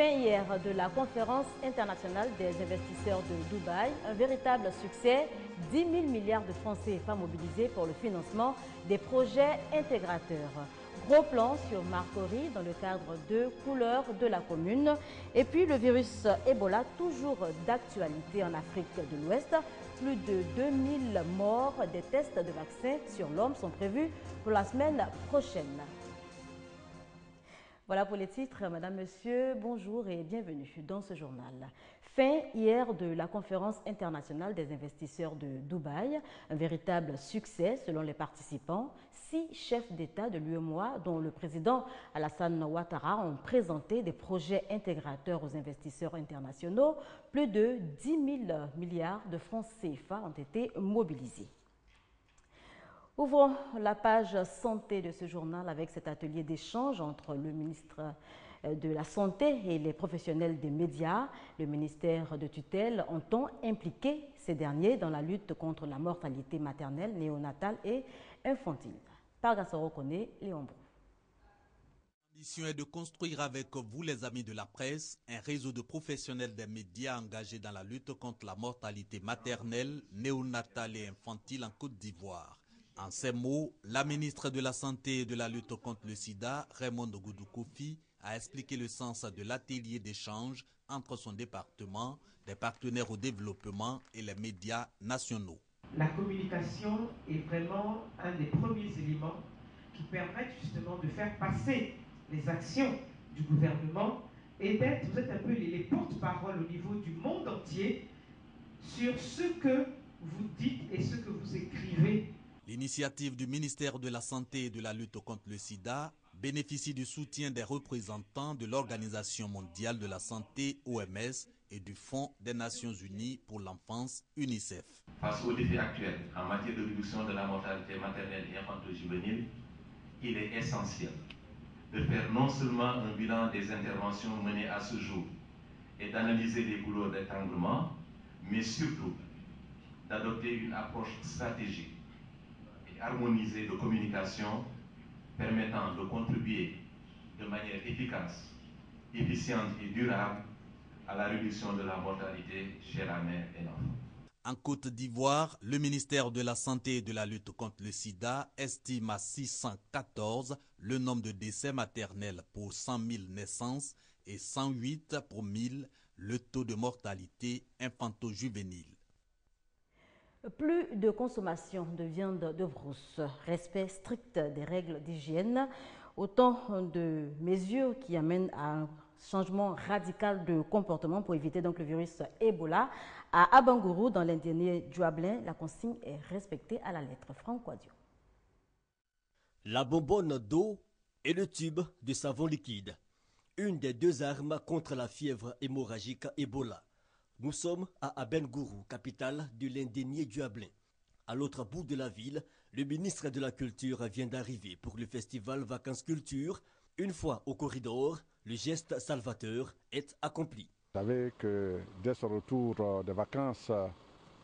Fin hier de la conférence internationale des investisseurs de Dubaï, un véritable succès, 10 000 milliards de francs CFA mobilisés pour le financement des projets intégrateurs. Gros plan sur Marcory dans le cadre de Couleurs de la commune. Et puis le virus Ebola, toujours d'actualité en Afrique de l'Ouest. Plus de 2000 morts, des tests de vaccins sur l'homme sont prévus pour la semaine prochaine. Voilà pour les titres. Madame, Monsieur, bonjour et bienvenue dans ce journal. Fin hier de la conférence internationale des investisseurs de Dubaï. Un véritable succès selon les participants. 6 chefs d'État de l'UEMOA, dont le président Alassane Ouattara, ont présenté des projets intégrateurs aux investisseurs internationaux. Plus de 10 000 milliards de francs CFA ont été mobilisés. Ouvrons la page santé de ce journal avec cet atelier d'échange entre le ministre de la Santé et les professionnels des médias. Le ministère de tutelle entend impliquer ces derniers dans la lutte contre la mortalité maternelle, néonatale et infantile. Par Gassoro Kone, Léon Brou. L'ambition est de construire avec vous, les amis de la presse, un réseau de professionnels des médias engagés dans la lutte contre la mortalité maternelle, néonatale et infantile en Côte d'Ivoire. En ces mots, la ministre de la Santé et de la lutte contre le sida, Raymond Goudou Kofi, a expliqué le sens de l'atelier d'échange entre son département, des partenaires au développement et les médias nationaux. La communication est vraiment un des premiers éléments qui permettent justement de faire passer les actions du gouvernement et vous êtes un peu les porte-parole au niveau du monde entier sur ce que vous dites et ce que vous écrivez. L'initiative du ministère de la Santé et de la lutte contre le sida bénéficie du soutien des représentants de l'Organisation mondiale de la santé OMS et du Fonds des Nations unies pour l'enfance UNICEF. Face aux défis actuels en matière de réduction de la mortalité maternelle et infanto-juvénile, il est essentiel de faire non seulement un bilan des interventions menées à ce jour et d'analyser les couloirs d'étranglement, mais surtout d'adopter une approche stratégique harmonisée de communication permettant de contribuer de manière efficace, efficiente et durable à la réduction de la mortalité chez la mère et l'enfant. En Côte d'Ivoire, le ministère de la Santé et de la lutte contre le sida estime à 614 le nombre de décès maternels pour 100 000 naissances et 108 pour 1000 le taux de mortalité infanto-juvénile. Plus de consommation de viande de brousse, respect strict des règles d'hygiène, autant de mesures qui amènent à un changement radical de comportement pour éviter donc le virus Ebola. À Abangourou, dans l'Indien Djuablin, la consigne est respectée à la lettre. Franck Quadio. La bonbonne d'eau et le tube de savon liquide, une des deux armes contre la fièvre hémorragique Ebola. Nous sommes à Abangourou, capitale de l'Indénié Djuablin. À l'autre bout de la ville, le ministre de la Culture vient d'arriver pour le festival Vacances Culture. Une fois au corridor, le geste salvateur est accompli. Vous savez que dès son retour de vacances, le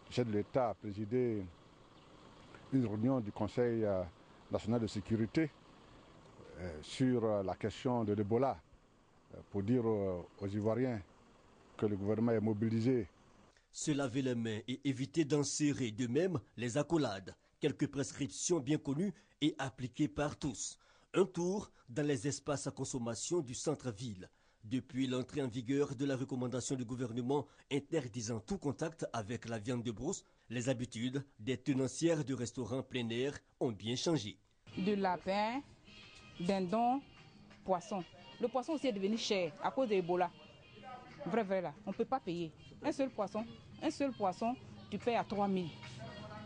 chef de l'État a présidé une réunion du Conseil national de sécurité sur la question de l'Ebola pour dire aux Ivoiriens que le gouvernement est mobilisé. Se laver les mains et éviter d'en serrer, de même les accolades. Quelques prescriptions bien connues et appliquées par tous. Un tour dans les espaces à consommation du centre-ville. Depuis l'entrée en vigueur de la recommandation du gouvernement interdisant tout contact avec la viande de brousse, les habitudes des tenancières de restaurants plein air ont bien changé. Du lapin, dindon, poisson. Le poisson aussi est devenu cher à cause de l'Ebola. Vrai là, on ne peut pas payer. Un seul poisson, tu payes à 3 000.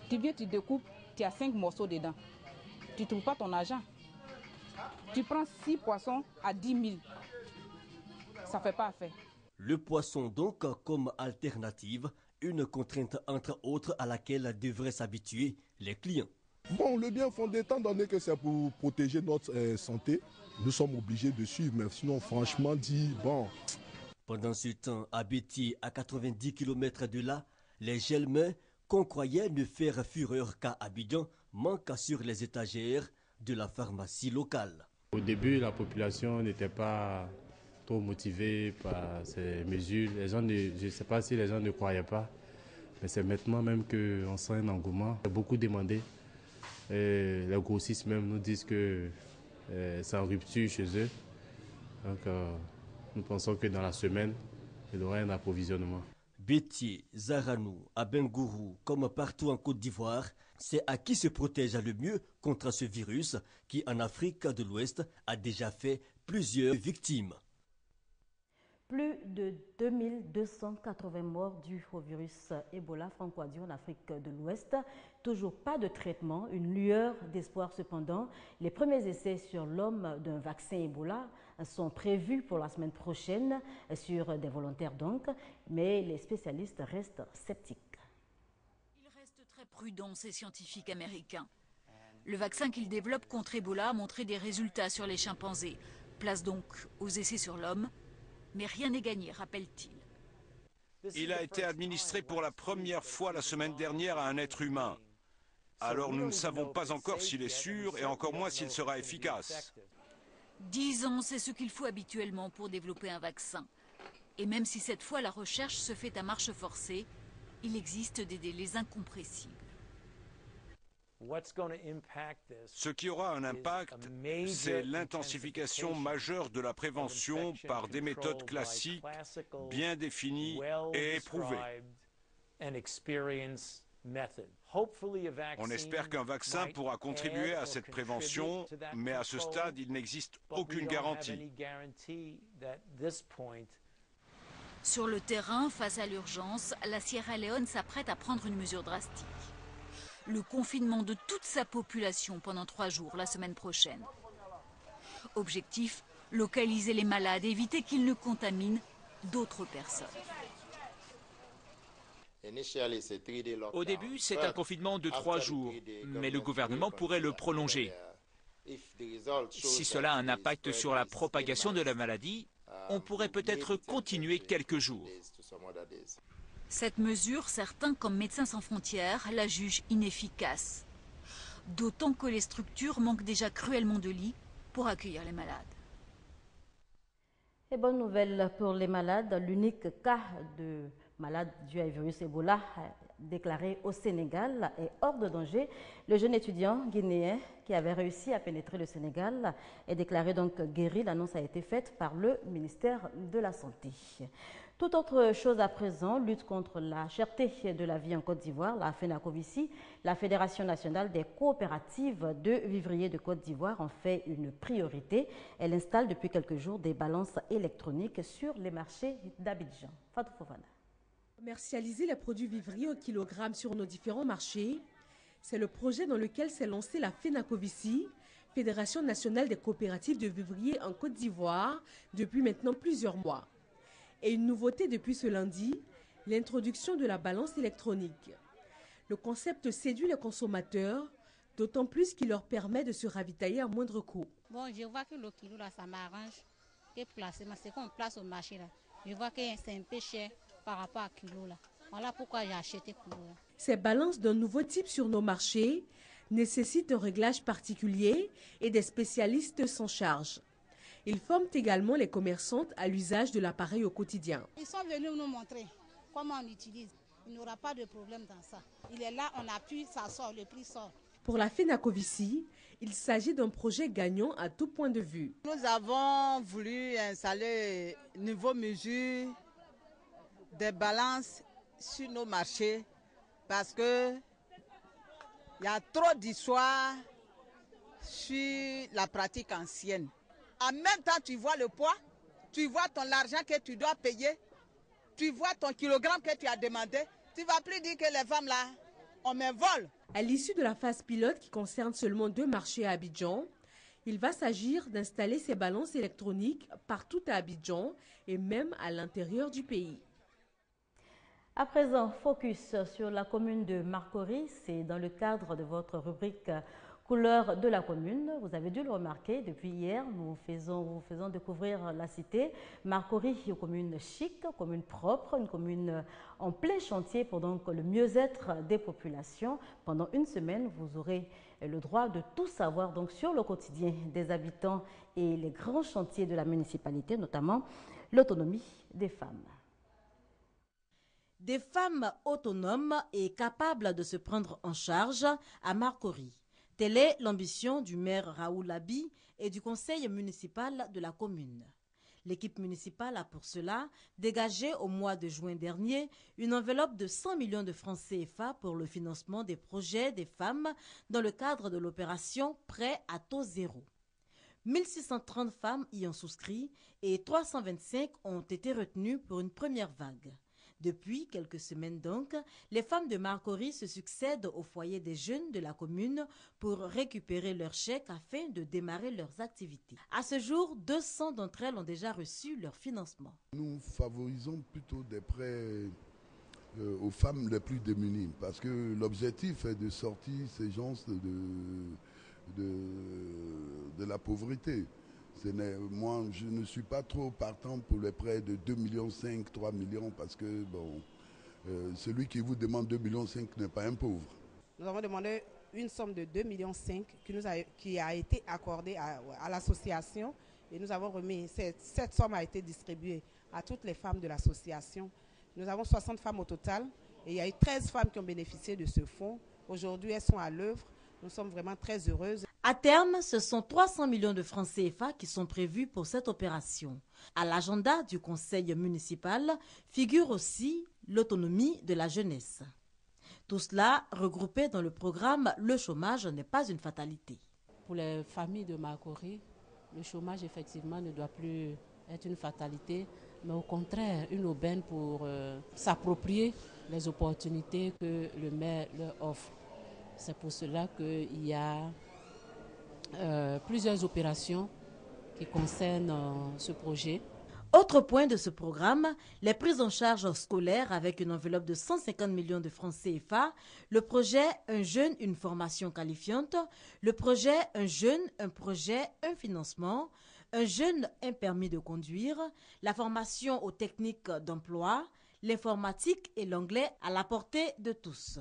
Tu viens, tu découpes, tu as 5 morceaux dedans. Tu ne trouves pas ton argent. Tu prends 6 poissons à 10 000. Ça ne fait pas affaire. Le poisson donc comme alternative, une contrainte entre autres à laquelle devraient s'habituer les clients. Bon, le bien fondé, étant donné que c'est pour protéger notre santé, nous sommes obligés de suivre. Mais sinon, franchement dit, bon... Pendant ce temps, à Bétier, à 90 km de là, les gels-mains qu'on croyait ne faire fureur qu'à Abidjan manquent sur les étagères de la pharmacie locale. Au début, la population n'était pas trop motivés par ces mesures. Les gens je ne sais pas si les gens ne croyaient pas, mais c'est maintenant même qu'on sent un engouement. Il y a beaucoup demandé. Et les grossistes même nous disent que c'est en rupture chez eux. Donc nous pensons que dans la semaine, il y aura un approvisionnement. Bétier, Zaranou, Abengourou, comme partout en Côte d'Ivoire, c'est à qui se protège le mieux contre ce virus qui, en Afrique de l'Ouest, a déjà fait plusieurs victimes. Plus de 2280 morts dus au virus Ebola franco-adien en Afrique de l'Ouest. Toujours pas de traitement, une lueur d'espoir cependant. Les premiers essais sur l'homme d'un vaccin Ebola sont prévus pour la semaine prochaine sur des volontaires donc, mais les spécialistes restent sceptiques. Ils restent très prudents, ces scientifiques américains. Le vaccin qu'ils développent contre Ebola a montré des résultats sur les chimpanzés. Place donc aux essais sur l'homme. Mais rien n'est gagné, rappelle-t-il. Il a été administré pour la première fois la semaine dernière à un être humain. Alors nous ne savons pas encore s'il est sûr et encore moins s'il sera efficace. 10 ans, c'est ce qu'il faut habituellement pour développer un vaccin. Et même si cette fois la recherche se fait à marche forcée, il existe des délais incompressibles. Ce qui aura un impact, c'est l'intensification majeure de la prévention par des méthodes classiques, bien définies et éprouvées. On espère qu'un vaccin pourra contribuer à cette prévention, mais à ce stade, il n'existe aucune garantie. Sur le terrain, face à l'urgence, la Sierra Leone s'apprête à prendre une mesure drastique. Le confinement de toute sa population pendant 3 jours la semaine prochaine. Objectif, localiser les malades et éviter qu'ils ne contaminent d'autres personnes. Au début, c'est un confinement de 3 jours, mais le gouvernement pourrait le prolonger. Si cela a un impact sur la propagation de la maladie, on pourrait peut-être continuer quelques jours. Cette mesure, certains comme Médecins sans frontières la jugent inefficace. D'autant que les structures manquent déjà cruellement de lits pour accueillir les malades. Et bonne nouvelle pour les malades, l'unique cas de malade dû au virus Ebola déclaré au Sénégal est hors de danger. Le jeune étudiant guinéen qui avait réussi à pénétrer le Sénégal est déclaré donc guéri. L'annonce a été faite par le ministère de la Santé. Toute autre chose à présent, lutte contre la cherté de la vie en Côte d'Ivoire, la FENACOVICI, la Fédération nationale des coopératives de vivriers de Côte d'Ivoire en fait une priorité. Elle installe depuis quelques jours des balances électroniques sur les marchés d'Abidjan. Fatou Fofana. Commercialiser les produits vivriers au kilogramme sur nos différents marchés, c'est le projet dans lequel s'est lancée la FENACOVICI, Fédération nationale des coopératives de vivriers en Côte d'Ivoire, depuis maintenant plusieurs mois. Et une nouveauté depuis ce lundi, l'introduction de la balance électronique. Le concept séduit les consommateurs, d'autant plus qu'il leur permet de se ravitailler à moindre coût. Bon, je vois que le kilo là, ça m'arrange. C'est qu'on place au marché là. Je vois que c'est un peu cher par rapport à kilo là. Voilà pourquoi j'ai acheté kilo là. Ces balances d'un nouveau type sur nos marchés nécessitent un réglage particulier et des spécialistes s'en chargent. Ils forment également les commerçantes à l'usage de l'appareil au quotidien. Ils sont venus nous montrer comment on utilise. Il n'y aura pas de problème dans ça. Il est là, on appuie, ça sort, le prix sort. Pour la FENACOVICI, il s'agit d'un projet gagnant à tout point de vue. Nous avons voulu installer niveau mesure des balances sur nos marchés parce que il y a trop d'histoires sur la pratique ancienne. En même temps, tu vois le poids, tu vois l'argent que tu dois payer, tu vois ton kilogramme que tu as demandé. Tu ne vas plus dire que les femmes là, on me vole. À l'issue de la phase pilote qui concerne seulement 2 marchés à Abidjan, il va s'agir d'installer ces balances électroniques partout à Abidjan et même à l'intérieur du pays. À présent, focus sur la commune de Marcory. C'est dans le cadre de votre rubrique Couleur de la commune, vous avez dû le remarquer, depuis hier, nous vous faisons découvrir la cité. Marcory, une commune chic, commune propre, une commune en plein chantier pour donc le mieux-être des populations. Pendant une semaine, vous aurez le droit de tout savoir donc sur le quotidien des habitants et les grands chantiers de la municipalité, notamment l'autonomie des femmes. Des femmes autonomes et capables de se prendre en charge à Marcory. Telle est l'ambition du maire Raoul Abi et du conseil municipal de la commune. L'équipe municipale a pour cela dégagé au mois de juin dernier une enveloppe de 100 millions de francs CFA pour le financement des projets des femmes dans le cadre de l'opération Prêt à taux zéro. 1630 femmes y ont souscrit et 325 ont été retenues pour une première vague. Depuis quelques semaines donc, les femmes de Marcory se succèdent au foyer des jeunes de la commune pour récupérer leurs chèques afin de démarrer leurs activités. À ce jour, 200 d'entre elles ont déjà reçu leur financement. Nous favorisons plutôt des prêts aux femmes les plus démunies parce que l'objectif est de sortir ces gens de la pauvreté. Moi, je ne suis pas trop partant pour les prêts de 2,5 millions, 3 millions, parce que bon, celui qui vous demande 2,5 millions n'est pas un pauvre. Nous avons demandé une somme de 2,5 millions qui a été accordée à l'association et nous avons remis, cette somme a été distribuée à toutes les femmes de l'association. Nous avons 60 femmes au total et il y a eu 13 femmes qui ont bénéficié de ce fonds. Aujourd'hui, elles sont à l'œuvre. Nous sommes vraiment très heureuses. À terme, ce sont 300 millions de francs CFA qui sont prévus pour cette opération. À l'agenda du conseil municipal figure aussi l'autonomie de la jeunesse. Tout cela regroupé dans le programme « Le chômage n'est pas une fatalité ». Pour les familles de Marcory, le chômage effectivement ne doit plus être une fatalité, mais au contraire une aubaine pour s'approprier les opportunités que le maire leur offre. C'est pour cela qu'il y a plusieurs opérations qui concernent ce projet. Autre point de ce programme, les prises en charge scolaires avec une enveloppe de 150 millions de francs CFA, le projet Un jeune, une formation qualifiante, le projet Un jeune, un projet, un financement, un jeune, un permis de conduire, la formation aux techniques d'emploi, l'informatique et l'anglais à la portée de tous.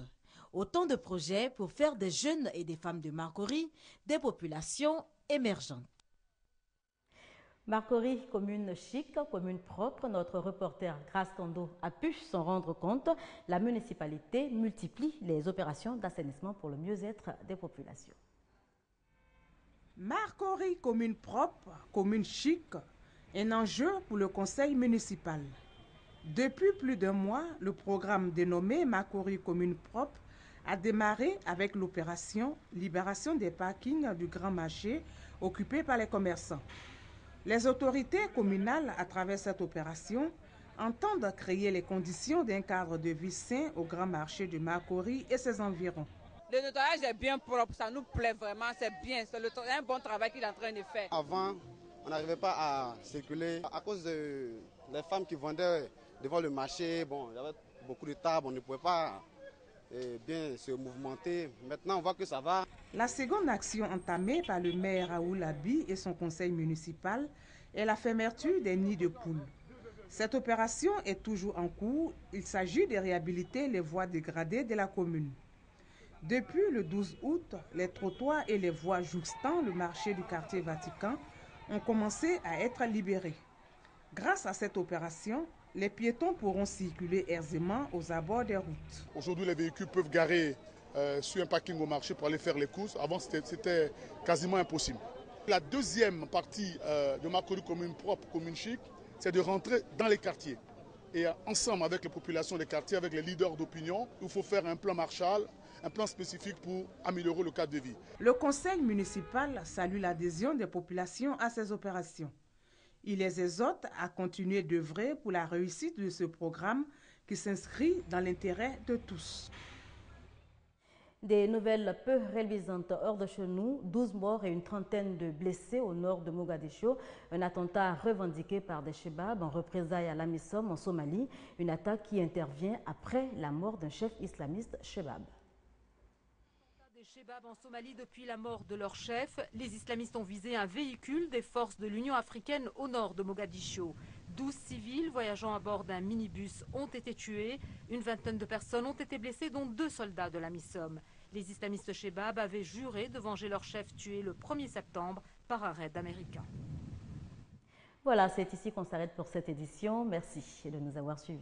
Autant de projets pour faire des jeunes et des femmes de Marcory des populations émergentes. Marcory, commune chic, commune propre, notre reporter Grace Kondo a pu s'en rendre compte. La municipalité multiplie les opérations d'assainissement pour le mieux-être des populations. Marcory, commune propre, commune chic, un enjeu pour le conseil municipal. Depuis plus d'un mois, le programme dénommé Marcory, commune propre a démarré avec l'opération Libération des parkings du Grand Marché occupés par les commerçants. Les autorités communales, à travers cette opération, entendent créer les conditions d'un cadre de vie sain au Grand Marché de Marcory et ses environs. Le nettoyage est bien propre, ça nous plaît vraiment, c'est bien, c'est un bon travail qu'il est en train de faire. Avant, on n'arrivait pas à circuler à cause des femmes qui vendaient devant le marché. Bon, il y avait beaucoup de tables, on ne pouvait pas bien se mouvementer. Maintenant, on voit que ça va. La seconde action entamée par le maire Raoul Abi et son conseil municipal est la fermeture des nids de poules. Cette opération est toujours en cours. Il s'agit de réhabiliter les voies dégradées de la commune. Depuis le 12 août, les trottoirs et les voies jouxtant le marché du quartier Vatican ont commencé à être libérés. Grâce à cette opération, les piétons pourront circuler aisément aux abords des routes. Aujourd'hui, les véhicules peuvent garer sur un parking au marché pour aller faire les courses. Avant, c'était quasiment impossible. La deuxième partie de Marcory commune propre, commune chic, c'est de rentrer dans les quartiers. Et ensemble avec les populations des quartiers, avec les leaders d'opinion, il faut faire un plan Marshall, un plan spécifique pour améliorer le cadre de vie. Le conseil municipal salue l'adhésion des populations à ces opérations. Il les exhorte à continuer d'œuvrer pour la réussite de ce programme qui s'inscrit dans l'intérêt de tous. Des nouvelles peu révisantes hors de chez nous, 12 morts et une trentaine de blessés au nord de Mogadiscio. Un attentat revendiqué par des Chebabs en représailles à l'Amisom en Somalie. Une attaque qui intervient après la mort d'un chef islamiste Chebab. Des Chebab en Somalie depuis la mort de leur chef. Les islamistes ont visé un véhicule des forces de l'Union africaine au nord de Mogadiscio. 12 civils voyageant à bord d'un minibus ont été tués. Une vingtaine de personnes ont été blessées, dont 2 soldats de la MISOM. Les islamistes Chebab avaient juré de venger leur chef tué le 1er septembre par un raid américain. Voilà, c'est ici qu'on s'arrête pour cette édition. Merci de nous avoir suivis.